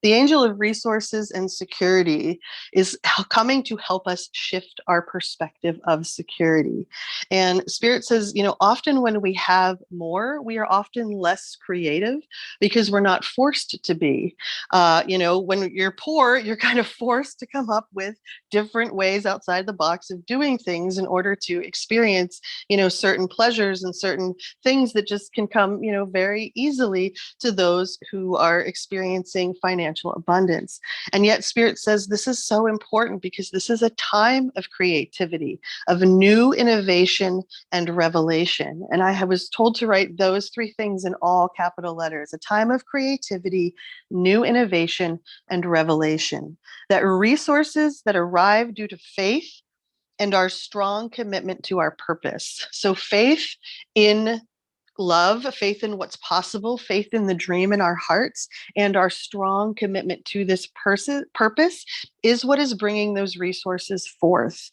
The angel of resources and security is coming to help us shift our perspective of security. And Spirit says, often when we have more, we are often less creative because we're not forced to be. When you're poor, you're kind of forced to come up with different ways outside the box of doing things in order to experience, certain pleasures and certain things that just can come, very easily to those who are experiencing financial abundance. And yet Spirit says this is so important because this is a time of creativity, of new innovation and revelation. And I was told to write those three things in all capital letters: a time of creativity, new innovation, and revelation. That resources that arrive due to faith and our strong commitment to our purpose. So faith in love, faith in what's possible, faith in the dream in our hearts, and our strong commitment to this purpose is what is bringing those resources forth.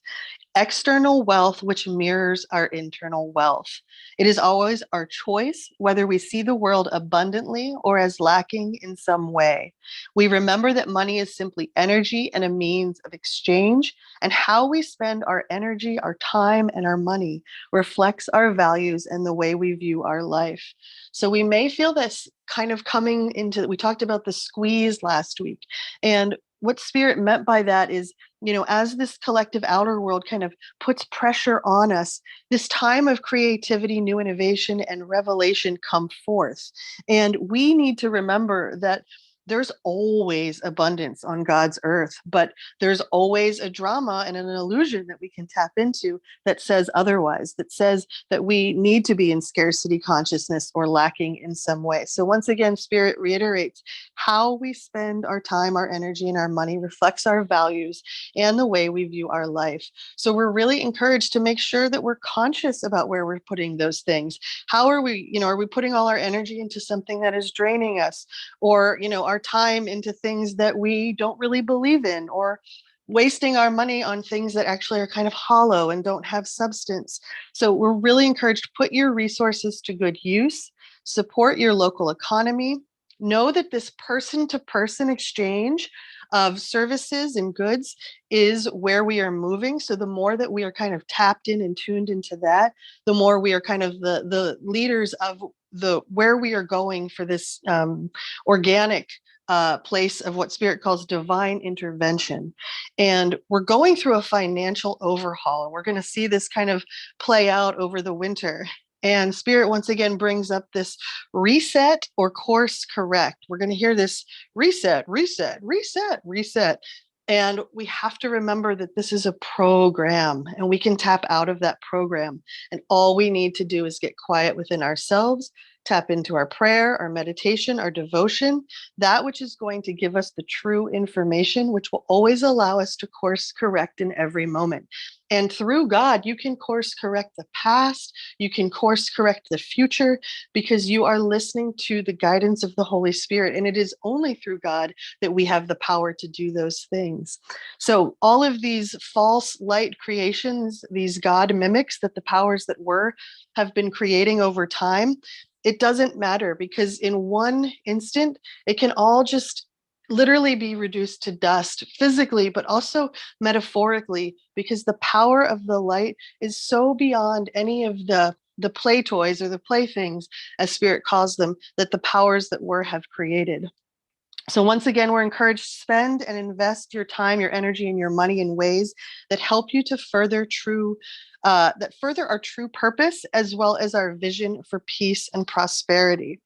External wealth, which mirrors our internal wealth. It is always our choice whether we see the world abundantly or as lacking in some way. We remember that money is simply energy and a means of exchange, and how we spend our energy, our time, and our money reflects our values and the way we view our life. So we may feel this kind of coming into, we talked about the squeeze last week, and what Spirit meant by that is, as this collective outer world kind of puts pressure on us, this time of creativity, new innovation, and revelation come forth. And we need to remember that there's always abundance on God's earth, but there's always a drama and an illusion that we can tap into that says otherwise, that says that we need to be in scarcity consciousness or lacking in some way. So once again, Spirit reiterates how we spend our time, our energy, and our money reflects our values and the way we view our life. So we're really encouraged to make sure that we're conscious about where we're putting those things. How are we, are we putting all our energy into something that is draining us, or, our time into things that we don't really believe in, or wasting our money on things that actually are kind of hollow and don't have substance. So we're really encouraged to put your resources to good use, support your local economy, know that this person-to-person exchange of services and goods is where we are moving. So the more that we are kind of tapped in and tuned into that, the more we are kind of the leaders of where we are going for this organic place of what Spirit calls divine intervention. And we're going through a financial overhaul. We're going to see this kind of play out over the winter. And Spirit once again brings up this reset or course correct. We're going to hear this reset, reset, reset, reset. And we have to remember that this is a program, and we can tap out of that program. And all we need to do is get quiet within ourselves, tap into our prayer, our meditation, our devotion, that which is going to give us the true information, which will always allow us to course correct in every moment. And through God, you can course correct the past, you can course correct the future, because you are listening to the guidance of the Holy Spirit. And it is only through God that we have the power to do those things. So all of these false light creations, these God mimics that the powers that were have been creating over time, it doesn't matter, because in one instant, it can all just literally be reduced to dust physically, but also metaphorically, because the power of the light is so beyond any of the play toys or the playthings, as Spirit calls them, that the powers that were have created. So once again, we're encouraged to spend and invest your time, your energy, and your money in ways that help you to further our true purpose, as well as our vision for peace and prosperity.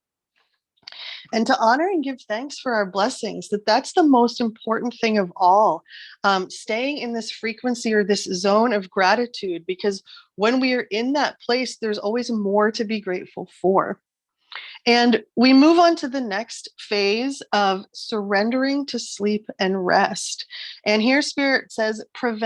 And to honor and give thanks for our blessings, that's the most important thing of all. Staying in this frequency or this zone of gratitude, because when we are in that place, there's always more to be grateful for. And we move on to the next phase of surrendering to sleep and rest. And here Spirit says, prevent